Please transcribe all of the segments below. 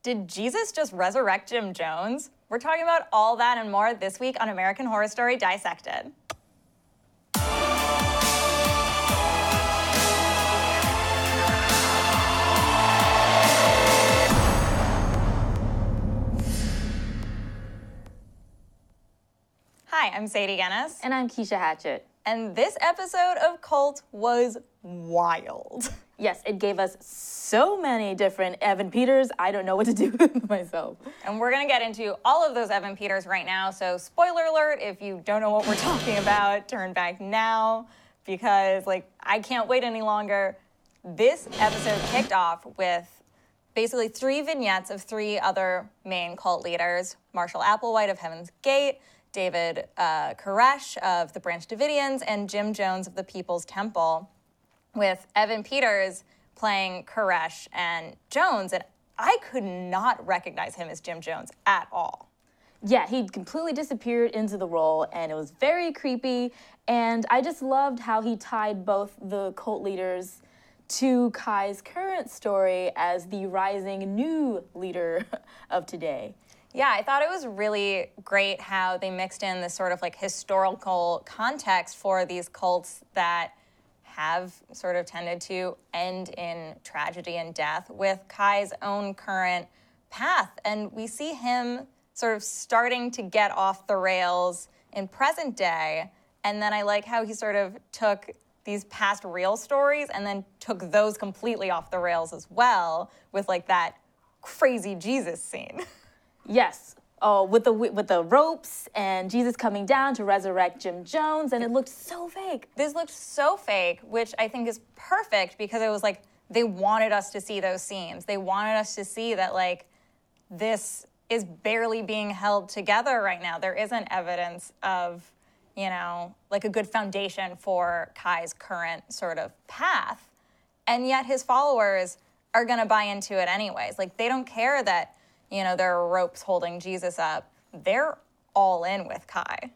Did Jesus just resurrect Jim Jones? We're talking about all that and more this week on American Horror Story Dissected. Hi, I'm Sadie Guinness. And I'm Keisha Hatchett. And this episode of Cult was wild. Yes, it gave us so many different Evan Peters. I don't know what to do with myself. And we're going to get into all of those Evan Peters right now. So spoiler alert, if you don't know what we're talking about, turn back now because, I can't wait any longer. This episode kicked off with basically 3 vignettes of 3 other main cult leaders. Marshall Applewhite of Heaven's Gate, David Koresh of the Branch Davidians, and Jim Jones of the People's Temple, with Evan Peters playing Koresh and Jones, and I could not recognize him as Jim Jones at all. Yeah, he completely disappeared into the role, and it was very creepy, and I just loved how he tied both the cult leaders to Kai's current story as the rising new leader of today. Yeah, I thought it was really great how they mixed in this sort of historical context for these cults that have sort of tended to end in tragedy and death with Kai's own current path. And we see him sort of starting to get off the rails in present day. And then I like how he sort of took these past real stories and then took those completely off the rails as well with that crazy Jesus scene. Yes. Oh, with the ropes and Jesus coming down to resurrect Jim Jones, and it looked so fake. This looked so fake, which I think is perfect because it was they wanted us to see those scenes. They wanted us to see that this is barely being held together right now. There isn't evidence of, a good foundation for Kai's current sort of path. And yet his followers are going to buy into it anyways. They don't care that there are ropes holding Jesus up. They're all in with Kai.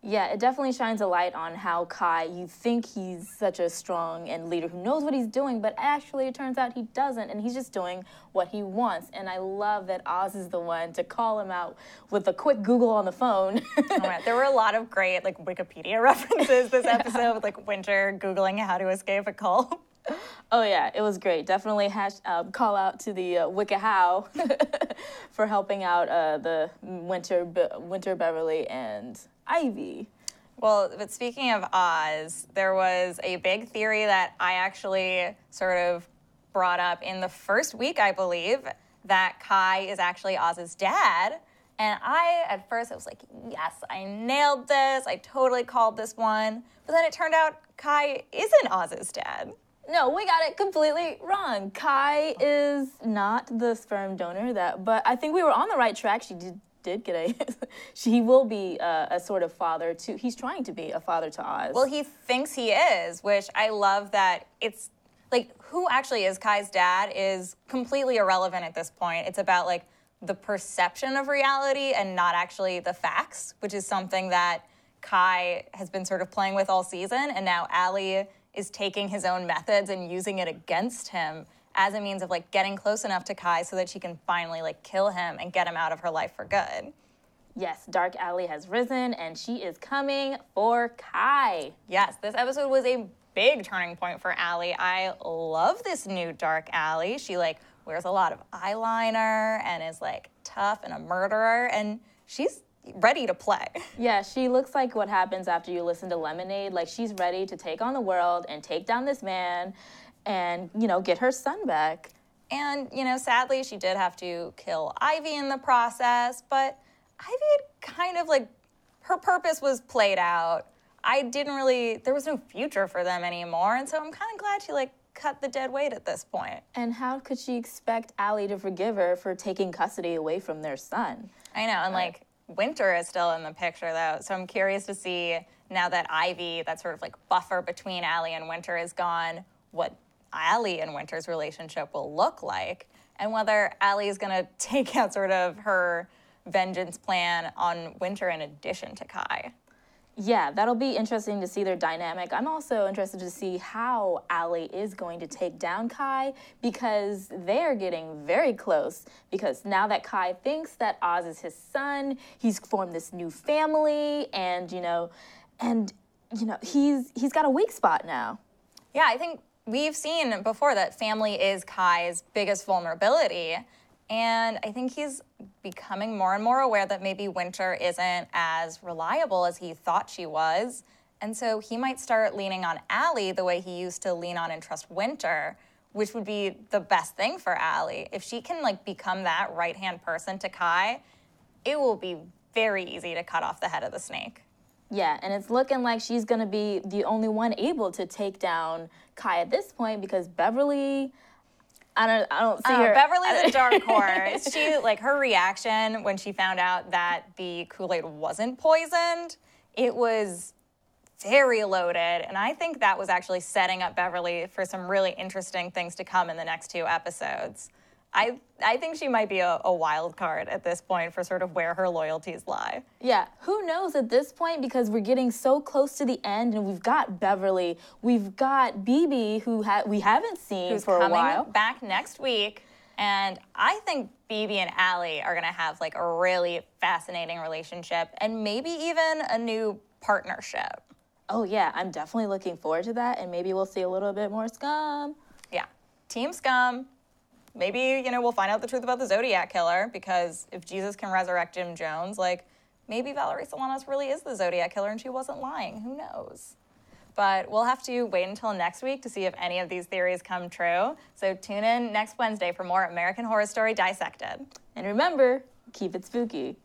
Yeah, it definitely shines a light on how Kai, you think he's such a strong and leader who knows what he's doing, but actually it turns out he doesn't, and he's just doing what he wants. And I love that Oz is the one to call him out with a quick Google on the phone. There were a lot of great Wikipedia references this episode, with Winter Googling how to escape a cult. Oh yeah, it was great. Definitely call out to the WikiHow for helping out the Winter, Beverly, and Ivy. Well, but speaking of Oz, there was a big theory that I actually sort of brought up in the first week, I believe, that Kai is actually Oz's dad. And at first I was like, yes, I nailed this. I totally called this one. But then it turned out Kai isn't Oz's dad. No, we got it completely wrong. Kai is not the sperm donor, but I think we were on the right track. She did get he will be a sort of father to, he's trying to be a father to Oz. Well, he thinks he is, which I love that it's, who actually is Kai's dad is completely irrelevant at this point. It's about, the perception of reality and not actually the facts, which is something that Kai has been sort of playing with all season, and now Allie is taking his own methods and using it against him as a means of getting close enough to Kai so that she can finally kill him and get him out of her life for good. Yes, Dark Allie has risen and she is coming for Kai. Yes, this episode was a big turning point for Allie. I love this new Dark Allie. She wears a lot of eyeliner and is tough and a murderer, and she's ready to play. Yeah, she looks like what happens after you listen to Lemonade. She's ready to take on the world and take down this man and, get her son back. And, sadly, she did have to kill Ivy in the process, but Ivy had kind of her purpose was played out. There was no future for them anymore, and so I'm kind of glad she, cut the dead weight at this point. And how could she expect Allie to forgive her for taking custody away from their son? I know, and Winter is still in the picture, though, so I'm curious to see, now that Ivy, that sort of buffer between Allie and Winter is gone, what Allie and Winter's relationship will look like, and whether Allie is going to take out sort of her vengeance plan on Winter in addition to Kai. Yeah, that'll be interesting to see their dynamic. I'm also interested to see how Allie is going to take down Kai, because they're getting very close. Because now that Kai thinks that Oz is his son, he's formed this new family, and he's got a weak spot now. Yeah, I think we've seen before that family is Kai's biggest vulnerability. And I think he's becoming more and more aware that maybe Winter isn't as reliable as he thought she was. And so he might start leaning on Allie the way he used to lean on and trust Winter, which would be the best thing for Allie. If she can become that right-hand person to Kai, it will be very easy to cut off the head of the snake. Yeah, and it's looking like she's going to be the only one able to take down Kai at this point, because Beverly, I don't see her. Beverly's a dark horse. She, her reaction when she found out that the Kool-Aid wasn't poisoned, it was very loaded. And I think that was actually setting up Beverly for some really interesting things to come in the next 2 episodes. I think she might be a wild card at this point for sort of where her loyalties lie. Yeah, who knows at this point, because we're getting so close to the end, and we've got Beverly, we've got BB, who we haven't seen for a while. Who's coming back next week, and I think BB and Allie are gonna have a really fascinating relationship, and maybe even a new partnership. Oh yeah, I'm definitely looking forward to that, and maybe we'll see a little bit more scum. Yeah, Team Scum. Maybe, we'll find out the truth about the Zodiac Killer, because if Jesus can resurrect Jim Jones, maybe Valerie Solanas really is the Zodiac Killer and she wasn't lying. Who knows? But we'll have to wait until next week to see if any of these theories come true. So tune in next Wednesday for more American Horror Story Dissected. And remember, keep it spooky.